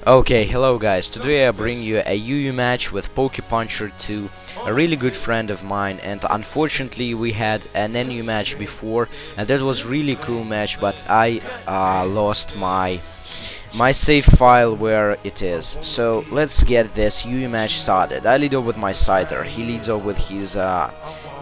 Okay, hello guys, today I bring you a UU match with PokePuncher2, a really good friend of mine, and unfortunately we had an NU match before, and that was really cool match, but I lost my save file where it is. So let's get this UU match started. I lead off with my Scyther, he leads off with his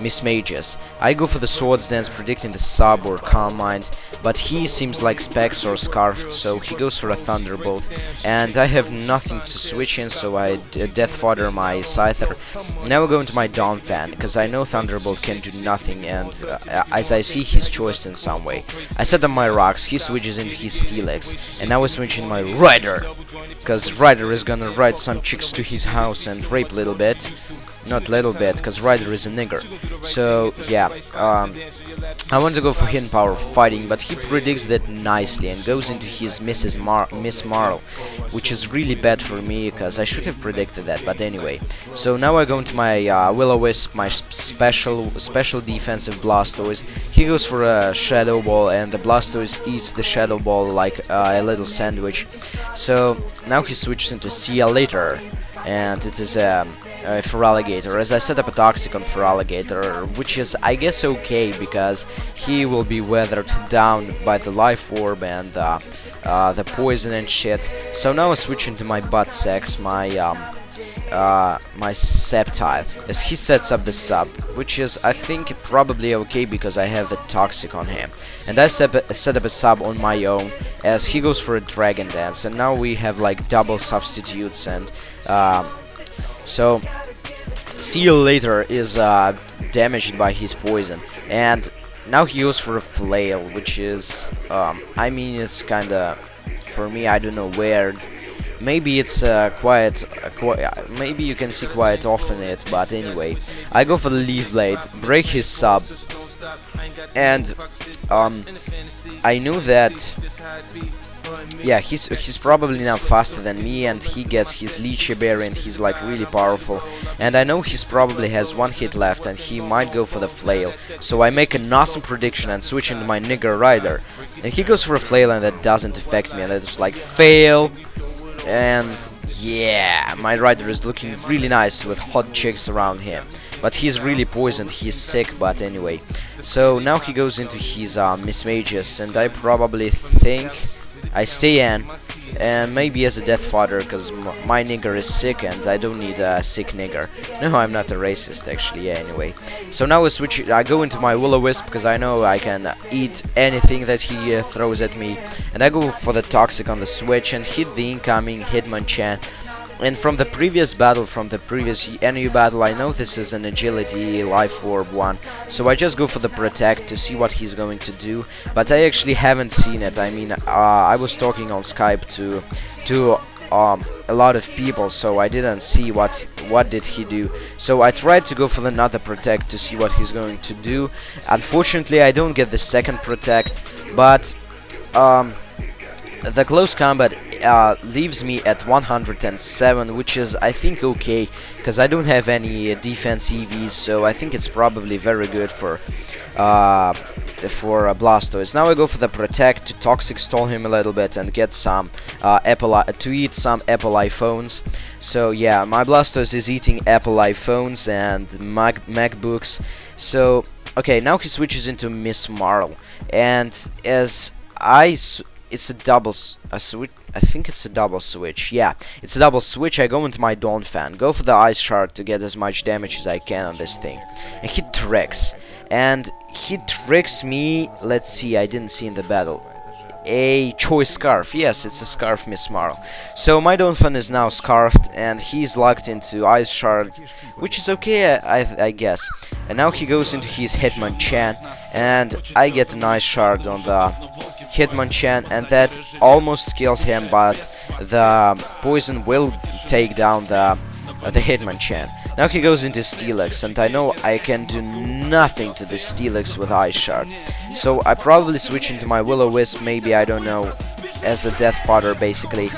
Miss Mages. I go for the Swords Dance, predicting the sub or Calm Mind, but he seems like Specs or Scarfed, so he goes for a Thunderbolt, and I have nothing to switch in, so I Death Fodder my Scyther. Now I go into my Dawn Fan, because I know Thunderbolt can do nothing, and as I see, he's choiced in some way. I set up my rocks, he switches into his S.T.A.L.K.E.R, and now I switch in my Rider, because Rider is gonna ride some chicks to his house and rape a little bit. Not little bit, because Rider is a nigger. So yeah, I want to go for hidden power fighting, but he predicts that nicely and goes into his Miss Marl, which is really bad for me because I should have predicted that. But anyway, so now I go into my Will-O-Wisp, my special defensive Blastoise. He goes for a Shadow Ball, and the Blastoise eats the Shadow Ball like a little sandwich. So now he switches into See-Ya-Later, and it is Feraligatr, as I set up a Toxic on Feraligatr, which is, I guess, okay, because he will be weathered down by the Life Orb and the poison and shit. So now I switch into my Butt Sex, my Sceptile, as he sets up the sub, which is, I think, probably okay because I have the Toxic on him. And I set up a sub on my own, as he goes for a Dragon Dance, and now we have like double substitutes, and so See-Ya-Later is damaged by his poison, and now he goes for a Flail, which is, I mean, it's kinda, for me, I don't know, weird. Maybe it's maybe you can see quite often it, but anyway, I go for the Leaf Blade, break his sub, and I know that. Yeah, he's probably now faster than me, and he gets his Leechy Berry, and he's like really powerful. And I know he's probably has one hit left, and he might go for the Flail. So I make an awesome prediction and switch into my nigger Rider, and he goes for a Flail, and that doesn't affect me, and that's like fail. And yeah, my Rider is looking really nice with hot chicks around him, but he's really poisoned, he's sick. But anyway, so now he goes into his Miss Mages, and I probably think I stay in, and maybe as a Death Fodder, because my nigger is sick and I don't need a sick nigger. No, I'm not a racist, actually. Yeah, anyway. So now I go into my Will-O-Wisp, because I know I can eat anything that he throws at me, and I go for the Toxic on the switch and hit the incoming Hitmonchan. And from the previous battle, from the previous NU battle, I know this is an Agility Life Orb one, so I just go for the Protect to see what he's going to do, but I actually haven't seen it. I mean, I was talking on Skype to a lot of people, so I didn't see what did he do. So I tried to go for another Protect to see what he's going to do. Unfortunately, I don't get the second Protect, but the close combat leaves me at 107, which is, I think, okay, because I don't have any defense EVs, so I think it's probably very good for Blastoise. Now I go for the Protect to Toxic Stall him a little bit and get some to eat some Apple iPhones. So yeah, my Blastoise is eating Apple iPhones and MacBooks. So okay, now he switches into Miss Marl, and as it's a double switch. I think it's a double switch. Yeah, it's a double switch. I go into my Dawn Fan, go for the Ice Shard to get as much damage as I can on this thing, and he tricks. And he tricks me. Let's see. I didn't see in the battle. A choice Scarf. Yes, it's a Scarf Miss Marl. So my Dawn Fan is now scarfed, and he's locked into Ice Shard, which is okay, I guess. And now he goes into his Hitmonchan, and I get an Ice Shard on the Hitmonchan, and that almost kills him, but the poison will take down the Hitmonchan. Now he goes into S.T.A.L.K.E.R, and I know I can do nothing to the S.T.A.L.K.E.R with Ice Shard. So I probably switch into my Will-O-Wisp, maybe, I don't know, as a Death Fodder, basically.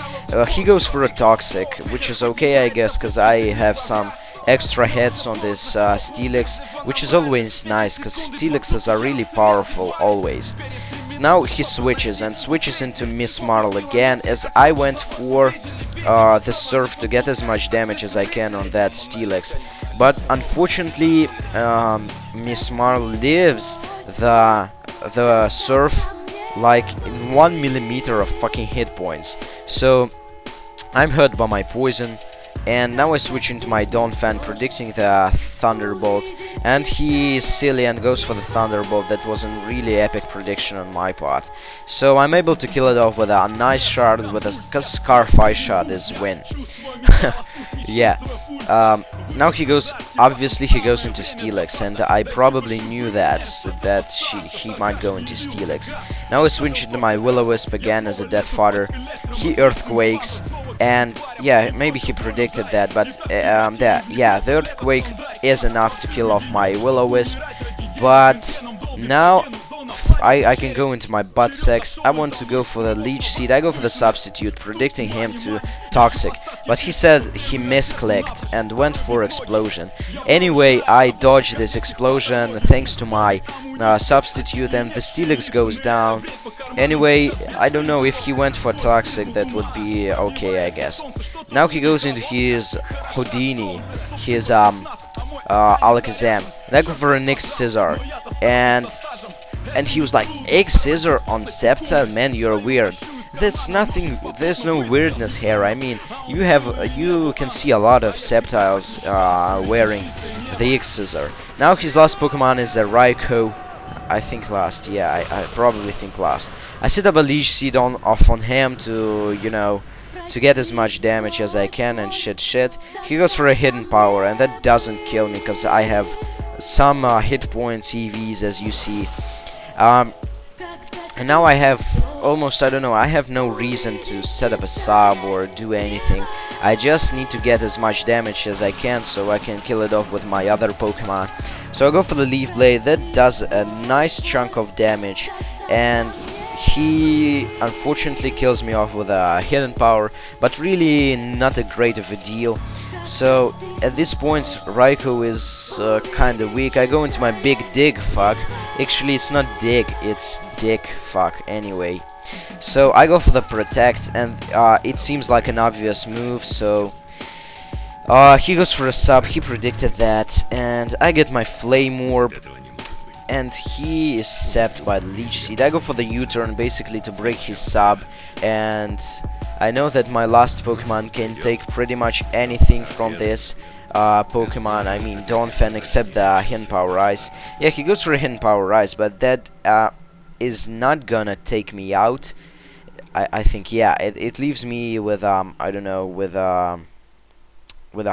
He goes for a Toxic, which is okay, I guess, because I have some extra hits on this S.T.A.L.K.E.R, which is always nice, because S.T.A.L.K.E.Rs are really powerful, always. Now he switches into Miss Marl again, as I went for the surf to get as much damage as I can on that S.T.A.L.K.E.R. But unfortunately, Miss Mar lives the surf like in 1 millimeter of fucking hit points. So I'm hurt by my poison, and now I switch into my Dawn fan, predicting the Thunderbolt, and he is silly and goes for the Thunderbolt. That was a really epic prediction on my part. So I'm able to kill it off with a nice shard, with a Scar-Fi shot is win. Yeah. Now he goes, obviously he goes into S.T.A.L.K.E.R, and I probably knew that he might go into S.T.A.L.K.E.R. Now I switch into my Will-O-Wisp again as a Death Fodder. He Earthquakes, and yeah, maybe he predicted that, but the Earthquake is enough to kill off my Will-O-Wisp. But now I can go into my butt sex. I want to go for the Leech Seed. I go for the Substitute, predicting him to Toxic, but he said he misclicked and went for Explosion. Anyway, I dodged this Explosion thanks to my Substitute, and the S.T.A.L.K.E.R goes down. Anyway, I don't know if he went for Toxic, that would be okay, I guess. Now he goes into his Houdini, his Alakazam, and I go for a Nyx Scizor, and he was like, Egg Scissor on Sceptile? Man, you're weird. There's nothing, there's no weirdness here. I mean, you can see a lot of Sceptiles wearing the Egg Scissor. Now his last Pokemon is a Raikou. I think last, yeah, I probably think last. I set up a Leech Seed off on him to, you know, to get as much damage as I can and shit. He goes for a Hidden Power, and that doesn't kill me because I have some hit points EVs, as you see. And now I have almost, I don't know, I have no reason to set up a sub or do anything. I just need to get as much damage as I can so I can kill it off with my other Pokemon. So I go for the Leaf Blade. That does a nice chunk of damage, and he unfortunately kills me off with a Hidden Power, but really not a great of a deal. So at this point Raikou is kinda weak. I go into my Big Dig Fuck. Actually, it's not Dig, it's Dick Fuck anyway. So I go for the Protect, and it seems like an obvious move, so he goes for a sub. He predicted that, and I get my Flame Orb, and he is sapped by the Leech Seed. I go for the U-turn basically to break his sub, and I know that my last Pokemon can take pretty much anything from this Pokemon, I mean Donphan, except the Hidden Power Ice. Yeah, he goes for a Hidden Power Ice, but that is not gonna take me out. I think, yeah, it leaves me with I don't know, with a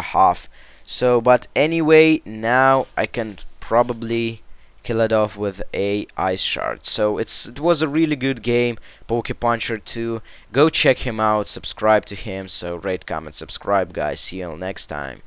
half. So, but anyway, now I can probably kill it off with a Ice Shard. So it was a really good game, PokePuncher2. Go check him out, subscribe to him. So rate, comment, subscribe, guys. See you next time.